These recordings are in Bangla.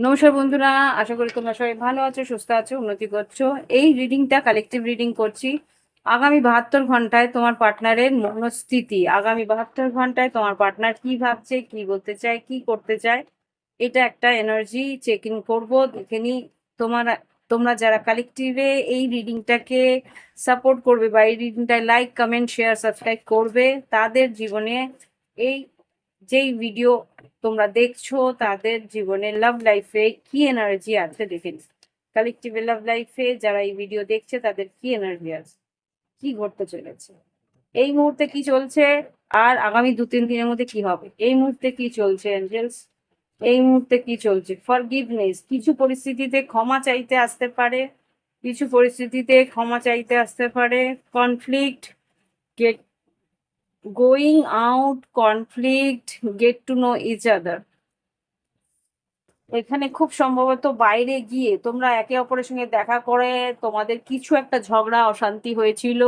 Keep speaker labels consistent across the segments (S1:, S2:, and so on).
S1: নমস্কার বন্ধুরা, আশা করি তোমরা সবাই ভালো আছো, সুস্থ আছো, উন্নতি করছো। এই রিডিংটা কালেকটিভ রিডিং করছি। আগামী 72 ঘন্টায় তোমার পার্টনারের মনস্থিতি, আগামী 72 ঘন্টায় তোমার পার্টনার কি ভাবছে, কি বলতে চায়, কি করতে চায়, এটা একটা এনার্জি চেক ইন করবো। দেখে নি তোমার তোমরা যারা কালেকটিভে এই রিডিংটাকে সাপোর্ট করবে বা এই রিডিংটায় লাইক, কমেন্ট, শেয়ার, সাবস্ক্রাইব করবে, তাদের জীবনে এই যেই ভিডিও তোমরা দেখছো তাদের জীবনে লাভ লাইফে কি এনার্জি আছে দেখে নিই। কালেকটিভে লাভ লাইফে যারা এই ভিডিও দেখছে তাদের কি এনার্জি আছে, কি ঘটতে চলেছে, এই মুহূর্তে কি চলছে, আর আগামী 2-3 দিনের মধ্যে কি হবে, এই মুহূর্তে কি চলছে এঞ্জেলস, এই মুহূর্তে কি চলছে। ফরগিভনেস, কিছু পরিস্থিতিতে ক্ষমা চাইতে আসতে পারে, কিছু পরিস্থিতিতে ক্ষমা চাইতে আসতে পারে। Conflict, get going out, conflict, get to know each other. এখানে খুব সম্ভবত বাইরে গিয়ে তোমরা একে অপরের সঙ্গে দেখা করে তোমাদের কিছু একটা ঝগড়া অশান্তি হয়েছিল,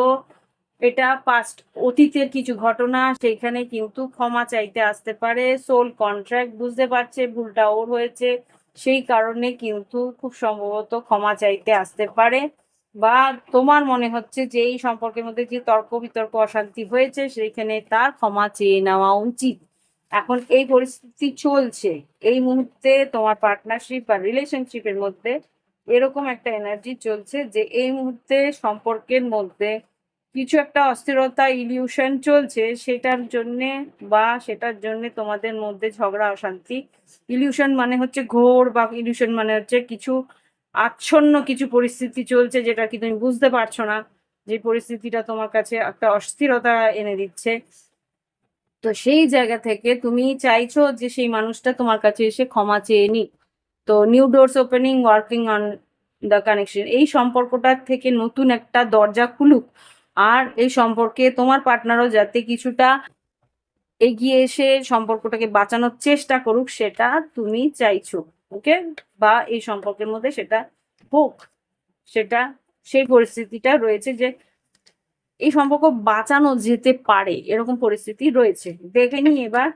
S1: এটা পাস্ট অতীতের কিছু ঘটনা, সেখানে কিন্তু ক্ষমা চাইতে আসতে পারে। সোল কন্ট্রাক্ট, বুঝতে পারছে ভুলটা ওর হয়েছে, সেই কারণে কিন্তু খুব সম্ভবত ক্ষমা চাইতে আসতে পারে। বা তোমার মনে হচ্ছে যে এই সম্পর্কের মধ্যে যে তর্ক বিতর্ক অশান্তি হয়েছে সেইখানে তার ক্ষমা চেয়ে নেওয়া উচিত। এখন এই পরিস্থিতি চলছে, এই মুহূর্তে তোমার পার্টনারশিপ বা রিলেশনশিপের মধ্যে এরকম একটা এনার্জি চলছে যে এই মুহূর্তে সম্পর্কের মধ্যে কিছু একটা অস্থিরতা, ইলিউশন চলছে, সেটার জন্য তোমাদের মধ্যে ঝগড়া অশান্তি। ইলিউশন মানে হচ্ছে ঘোর, বা ইলিউশন মানে হচ্ছে কিছু আচ্ছন্ন কিছু পরিস্থিতি চলছে যেটা কি তুমি বুঝতে পারছো না, যে পরিস্থিতিটা তোমার কাছে একটা অস্থিরতা এনে দিচ্ছে। তো সেই জায়গা থেকে তুমি চাইছো যে সেই মানুষটা তোমার কাছে এসে ক্ষমা চেয়ে নিক। তো new doors opening, working on the connection, এই সম্পর্কটার থেকে নতুন একটা দরজা খুলুক, আর এই সম্পর্কে তোমার পার্টনারও যাতে কিছুটা এগিয়ে এসে সম্পর্কটাকে বাঁচানোর চেষ্টা করুক, সেটা তুমি চাইছো। ওকে, বা এই সম্পর্কের মধ্যে সেটা হোক, সেটা সেই পরিস্থিতিটা রয়েছে যে এই সম্পর্ক বাঁচানো যেতে পারে, এরকম পরিস্থিতি রয়েছে। দেখে নি এবার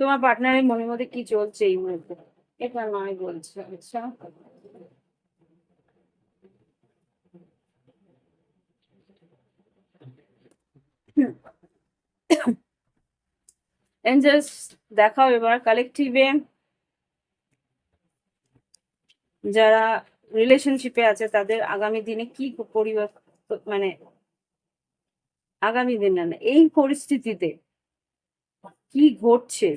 S1: তোমার পার্টনারের মনের মধ্যে কি চলছে এই মুহূর্তে, এটা নয় বলছে। আচ্ছা, এঞ্জেলস দেখাও এবার কালেকটিভে যারা রিলেশনশিপে আছে তাদের আগামী দিনে কি পরিবর্তন, মানে আগামী দিন না, এই পরিস্থিতিতে কি ঘটছে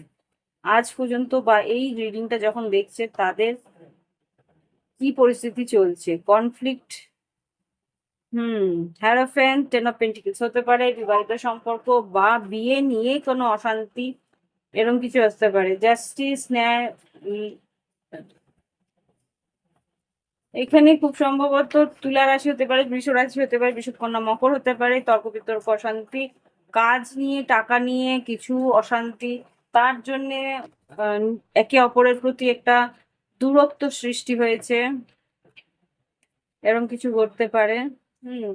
S1: আজ পর্যন্ত, বা এই রিডিংটা যখন দেখছে তাদের কি পরিস্থিতি চলছে। কনফ্লিক্ট, হ্যারাফেন্ট, টেন অফ পেন্টিকলস হতে পারে, বিবাহিত সম্পর্ক বা বিয়ে নিয়ে কোনো অশান্তি, এরকম কিছু আসতে পারে। জাস্টিস, ন্যায়, এখানে খুব সম্ভবত তুলা রাশি হতে পারে, বৃষ রাশি হতে পারে, বৃষকন্যা, মকর হতে পারে। তর্ক বিতর্ক, অশান্তি, কাজ নিয়ে, টাকা নিয়ে কিছু অশান্তি, তার জন্যে একে অপরের প্রতি একটা দূরত্ব সৃষ্টি হয়েছে, এরকম কিছু ঘটতে পারে। হুম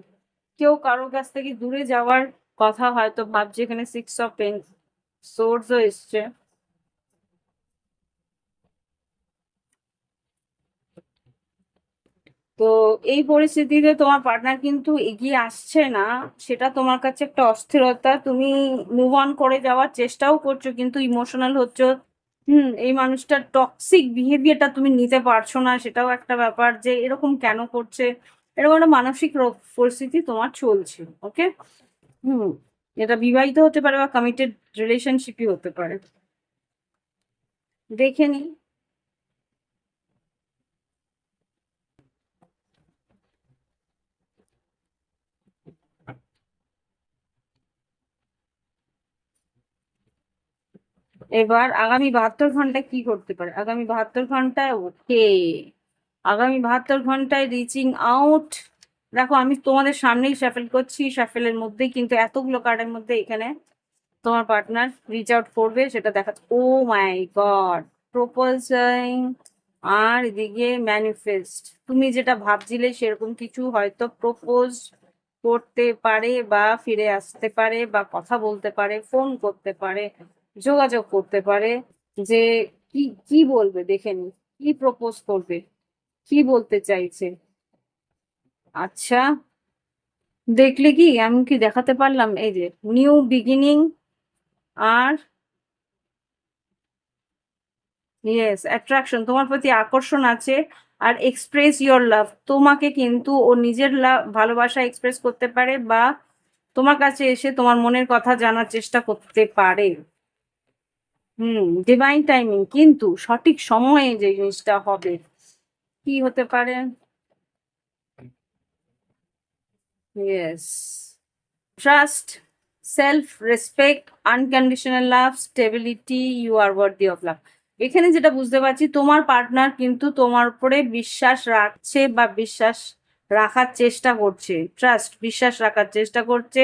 S1: কেউ কারোর কাছ থেকে দূরে যাওয়ার কথা হয়তো ভাবছে, এখানে 6 অফ সোর্সও এসছে। তো এই পরিস্থিতিতে তোমার পার্টনার কিন্তু এগিয়ে আসছে না, সেটা তোমার কাছে একটা অস্থিরতা। তুমি মুভ অন করে যাওয়ার চেষ্টাও করছো কিন্তু ইমোশনাল হচ্ছে। এই মানুষটার টক্সিক বিহেভিয়ারটা তুমি নিতে পারছো না, সেটাও একটা ব্যাপার যে এরকম কেন করছে, এরকম একটা মানসিক পরিস্থিতি তোমার চলছে। ওকে, হুম এটা বিবাহিত হতে পারে বা কমিটেড রিলেশনশিপই হতে পারে। দেখে নি এবার আগামী 72 ঘন্টায় কি করতে পারে। আগামী 72 ঘন্টায়, ওকে, আগামী 72 ঘন্টায় রিচিং আউট। দেখো আমি তোমাদের সামনেই শাফেল করছি, শাফেলের মধ্যেই কিন্তু এতগুলো কার্ডের মধ্যে এখানে তোমার পার্টনার রিচ আউট করবে সেটা দেখা। ও মাই গড, প্রপোজিং, আর এদিকে ম্যানিফেস্ট, তুমি যেটা ভাবছিলে সেরকম কিছু হয়তো প্রপোজ করতে পারে, বা ফিরে আসতে পারে, বা কথা বলতে পারে, ফোন করতে পারে, যোগাযোগ করতে পারে, যে কি কি বলবে দেখে নি, কি প্রপোজ করবে, কি বলতে চাইছে। আচ্ছা, দেখলে কি আমি কি দেখাতে পারলাম, এই যে নিউ বিগিনিং, আর ইয়েস অ্যাট্রাকশন, তোমার প্রতি আকর্ষণ আছে, আর এক্সপ্রেস ইয়োর লাভ, তোমাকে কিন্তু ও নিজের ভালোবাসা এক্সপ্রেস করতে পারে, বা তোমার কাছে এসে তোমার মনের কথা জানার চেষ্টা করতে পারে। ডিভাইন টাইমিং, কিন্তু সঠিক সময়ে যে জিনিসটা হবে, কি হতে পারে? Yes, trust, self respect, unconditional love, stability, you are worthy of love. এখানে যেটা বুঝতে পারছি, তোমার পার্টনার কিন্তু তোমার উপরে বিশ্বাস রাখছে বা বিশ্বাস রাখার চেষ্টা করছে, ট্রাস্ট বিশ্বাস রাখার চেষ্টা করছে,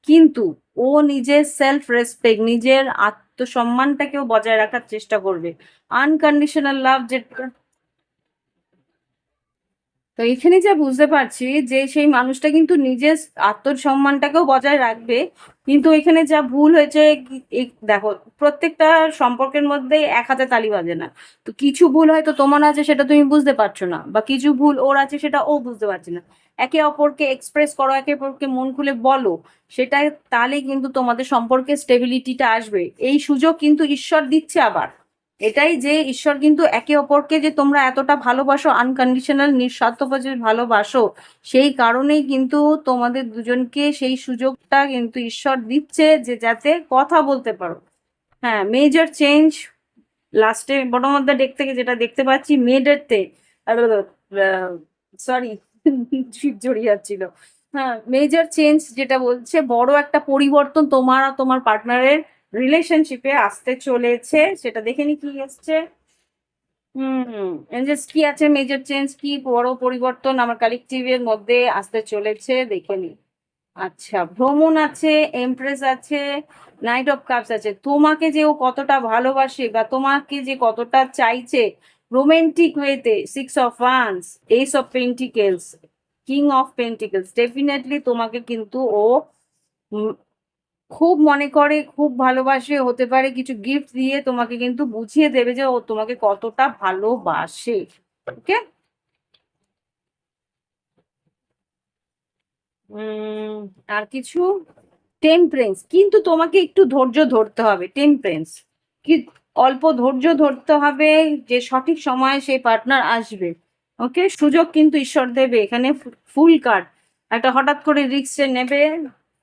S1: কিন্তু ও নিজের সেলফ রেসপেক্ট, নিজের আত্মসম্মানটাকেও বজায় রাখার চেষ্টা করবে। আনকন্ডিশনাল লাভ যেটা, তো এখানে যা বুঝতে পারছি যে সেই মানুষটা কিন্তু নিজের আত্মসম্মানটাকেও বজায় রাখবে, কিন্তু এখানে যা ভুল হয়েছে, দেখো প্রত্যেকটা সম্পর্কের মধ্যে এক হাতে তালি বাজে না, তো কিছু ভুল হয়তো তোমার আছে সেটা তুমি বুঝতে পারছো না, বা কিছু ভুল ওর আছে সেটা ও বুঝতে পারছে না। একে অপরকে এক্সপ্রেস করো, একে অপরকে মন খুলে বলো, সেটা তাহলে কিন্তু তোমাদের সম্পর্কে স্টেবিলিটিটা আসবে। এই সুযোগ কিন্তু ঈশ্বর দিচ্ছে আবার, এটাই যে ঈশ্বর কিন্তু একে অপরকে যে তোমরা এতটা ভালোবাসো, আনকন্ডিশনাল নিঃস্বার্থভাবে যে ভালোবাসো, সেই কারণেই কিন্তু তোমাদের দুজনকে সেই সুযোগটা কিন্তু ঈশ্বর দিচ্ছে, যে যাতে কথা বলতে পারো। হ্যাঁ, মেজর চেঞ্জ, লাস্টে বটম অফ দ্য ডেক থেকে যেটা দেখতে পাচ্ছি, মেডেরতে, সরি জিভ জড়িয়ে যাচ্ছিল। হ্যাঁ, মেজর চেঞ্জ যেটা বলছে, বড় একটা পরিবর্তন তোমার আর তোমার পার্টনারের রিলেশনশিপে আসতে চলেছে, সেটা দেখে নি কি এসছে। এঞ্জেলস কি আছে, মেজর চেঞ্জ কি বড় পরিবর্তন আমার কালেকটিভের মধ্যে আসতে চলেছে দেখে নি। আচ্ছা, ভ্রমণ আছে, এমপ্রেস আছে, নাইট অফ কাপস আছে, তোমাকে যে ও কতটা ভালোবাসে বা তোমাকে যে কতটা চাইছে রোমান্টিক ওয়েতে, six of wands, ace of pentacles, king of pentacles, definitely তোমাকে কিন্তু ও উম, খুব মনে করে, খুব ভালোবাসে, হতে পারে কিছু গিফট দিয়ে তোমাকে কিন্তু বুঝিয়ে দেবে যে ও তোমাকে কতটা ভালোবাসে। ওকে, আর কিছু, টেম্পারেন্স, কিন্তু তোমাকে একটু ধৈর্য ধরতে হবে, টেম্পারেন্স কি, অল্প ধৈর্য ধরতে হবে, যে সঠিক সময়ে সেই পার্টনার আসবে। ওকে, সুযোগ কিন্তু ঈশ্বর দেবে এখানে, ফুল কার্ড, একটা হঠাৎ করে রিস্ক নেবে।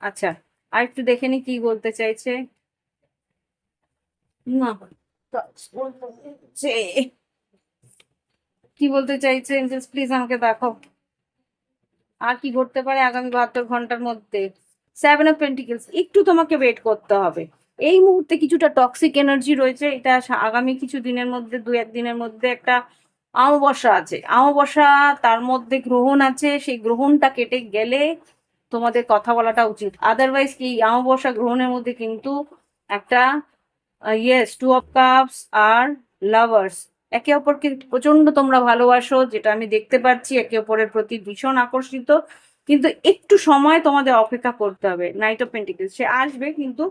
S1: আচ্ছা, আর একটু দেখে নি কি বলতে চাইছে। না, কি বলতে চাইছে এঞ্জেলস, প্লিজ আমাকে দেখো, আর কি ঘটতে পারে আগামী 72 ঘন্টার মধ্যে। সেভেন অফ পেন্টিকেলস, একটু তোমাকে ওয়েট করতে হবে, এই মুহূর্তে কিছুটা টক্সিক এনার্জি রয়েছে, এটা আগামী কিছু দিনের মধ্যে, দু একদিনের মধ্যে একটা অমাবস্যা আছে, অমাবস্যা, তার মধ্যে গ্রহণ আছে, সেই গ্রহণটা কেটে গেলে তোমাদের কথা বলাটা উচিত, আদারওয়াইজ কি অমাবস্যা গ্রহণের মধ্যে কিন্তু একটা, ইয়েস, টু অফ কাপস আর লাভার্স, একে অপরকে প্রচন্ড তোমরা ভালোবাসো, যেটা আমি দেখতে পাচ্ছি, একে অপরের প্রতি ভীষণ আকর্ষিত, কিন্তু একটু সময় তোমাদের অপেক্ষা করতে হবে। নাইট অফ পেন্টিকেলস, সে আসবে, কিন্তু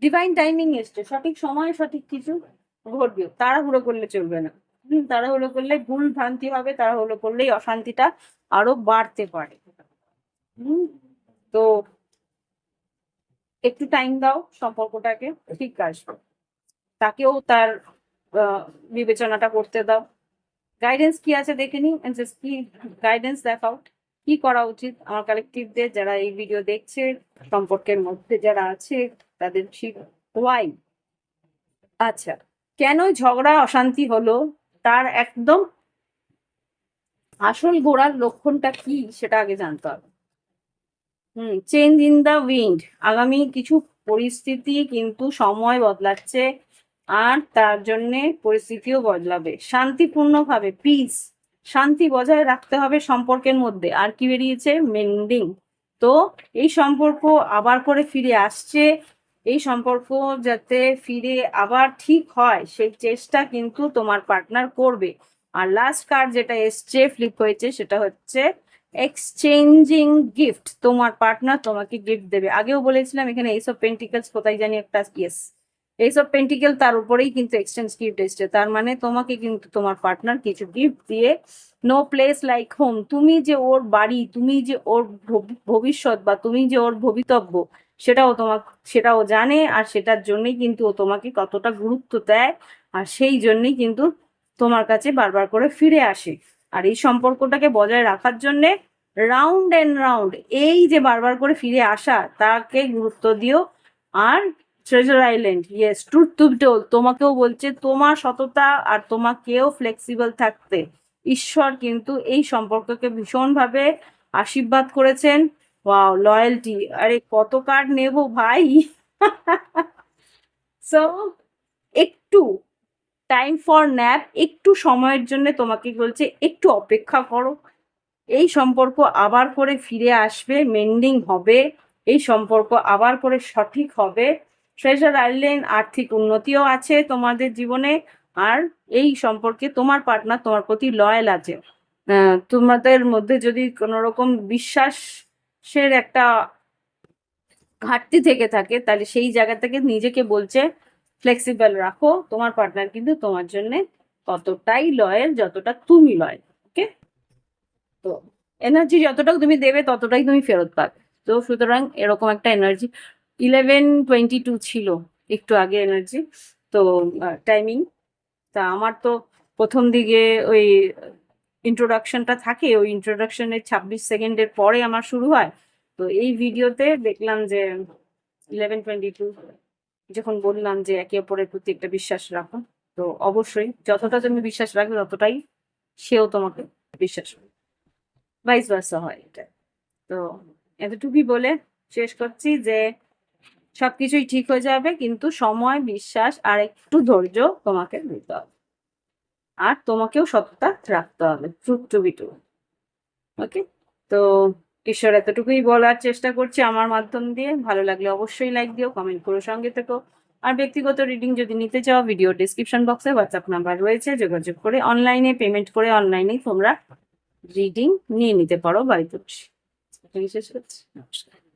S1: ডিভাইন টাইমিং এসছে, সঠিক সময়ে সঠিক কিছু ঘটবে, তাড়াহুড়ো করলে চলবে না। তাড়াহুড়ো করলে ভুল ভ্রান্তি হবে, তাড়াহুড়ো করলেই অশান্তিটা আরো বাড়তে পারে। হুম, তো একটু টাইম দাও সম্পর্কটাকে, ঠিক আসবে, তাকেও তার বিবেচনাটা করতে দাও। গাইডেন্স কি আছে দেখে নি, কি গাইডেন্স দেখাও, কি করা উচিত আমার কালেকটিভদের, যারা এই ভিডিও দেখছে, সম্পর্কের মধ্যে যারা আছে তাদের ঠিক ওয়াই। আচ্ছা, কেন ঝগড়া অশান্তি হলো, তার একদম আসল গোড়ার লক্ষণটা কি সেটা আগে জানতে হবে। চেঞ্জ ইন দ্য উইন্ড, আগামী কিছু পরিস্থিতি কিন্তু সময় বদলাচ্ছে, আর তার জন্যে পরিস্থিতিও বদলাবে, শান্তিপূর্ণভাবে, পিস, শান্তি বজায় রাখতে হবে সম্পর্কের মধ্যে। আর কি বেরিয়েছে, মেন্ডিং, তো এই সম্পর্ক আবার করে ফিরে আসছে, এই সম্পর্ক যাতে ফিরে আবার ঠিক হয় সেই চেষ্টা কিন্তু তোমার পার্টনার করবে। আর লাস্ট কার্ড যেটা এসছে, ফ্লিপ হয়েছে, সেটা হচ্ছে এক্সচেঞ্জিং গিফট, তোমার পার্টনার তোমাকে গিফট দেবে। আগেও বলেছিলাম এখানে এইস অফ পেন্টিকলস, কোথায় জানি একটা, ইয়েস, এইস অফ পেন্টিকেল তার উপরেই কিন্তু এক্সচেঞ্জ গিফট এসছে, তার মানে তোমাকে কিন্তু তোমার পার্টনার কিছু গিফট দিয়ে নো প্লেস লাইক হোম, তুমি যে ওর বাড়ি, তুমি যে ওর ভবিষ্যৎ বা তুমি যে ওর ভবিতব্য, সেটাও জানে, আর সেটার জন্যই কিন্তু ও তোমাকে কতটা গুরুত্ব দেয়, আর সেই জন্যই কিন্তু তোমার কাছে বারবার করে ফিরে আসে। আর এই সম্পর্কটাকে বজায় রাখার জন্যে রাউন্ড অ্যান্ড রাউন্ড এই যে বারবার করে ফিরে আসা, তাকে গুরুত্ব দিও। আর treasure island, yes, truth to be told, তোমাকেও বলছে তোমার সততা আর তোমাকেও ফ্লেক্সিবল থাকতে ঈশ্বর কিন্তু এই সম্পর্ককে ভীষণভাবে আশীর্বাদ করেছেন। ওয়াও, লয়্যালটি, আরে কত কার্ড নেব ভাই। সো একটু টাইম ফর ন্যাপ, একটু সময়ের জন্য তোমাকে বলছে একটু অপেক্ষা করো, এই সম্পর্ক আবার করে ফিরে আসবে, মেন্ডিং হবে, এই সম্পর্ক আবার করে সঠিক হবে। ট্রেজার আইল্যান্ড, আর্থিক উন্নতিও আছে তোমাদের জীবনে, আর এই সম্পর্কে তোমার পার্টনার তোমার প্রতি লয়াল আছে। তোমাদের মধ্যে যদি কোনো রকম বিশ্বাসের একটা ঘাটতি থেকে থাকে, তাহলে সেই জায়গা থেকে নিজেকে বলছে ফ্লেক্সিবল রাখো, তোমার পার্টনার কিন্তু তোমার জন্য ততটাই লয়াল যতটা তুমি লয়াল। ওকে, তো এনার্জি যতটা তুমি দেবে ততটাই তুমি ফেরত পাবে। তো সুতরাং এরকম একটা এনার্জি 11:22 ছিল একটু আগে এনার্জি, তো টাইমিং। তা আমার তো প্রথম দিকে ওই ইন্ট্রোডাকশনটা থাকে, ওই ইন্ট্রোডাকশনের 26 সেকেন্ডের পরে আমার শুরু হয়। তো এই ভিডিওতে দেখলাম যে 11:22, যখন বললাম যে একে অপরের প্রতি একটা বিশ্বাস রাখো, তো অবশ্যই যতটা তুমি বিশ্বাস রাখবে ততটাই সেও তোমাকে বিশ্বাস করবে, ভাইস ভার্সা হয় এটা। তো এতটুকুই বলে শেষ করছি যে সবকিছুই ঠিক হয়ে যাবে, কিন্তু সময়, বিশ্বাস আর একটু ধৈর্য তোমাকে দিতে হবে, আর তোমাকেও সততা রাখতে হবে, ট্রুথ টু বি ট্রু। ওকে, তো ঈশ্বর এতটুকুই বলার চেষ্টা করছি আমার মাধ্যম দিয়ে। ভালো লাগলে অবশ্যই লাইক দিও, কমেন্ট করো, সঙ্গে থেকো। আর ব্যক্তিগত রিডিং যদি নিতে চাও, ভিডিও ডিসক্রিপশন বক্সে হোয়াটসঅ্যাপ নাম্বার রয়েছে, যোগাযোগ করে অনলাইনে পেমেন্ট করে অনলাইনেই তোমরা রিডিং নিয়ে নিতে পারো বাড়িতে বসে। শেষ করছি, নমস্কার।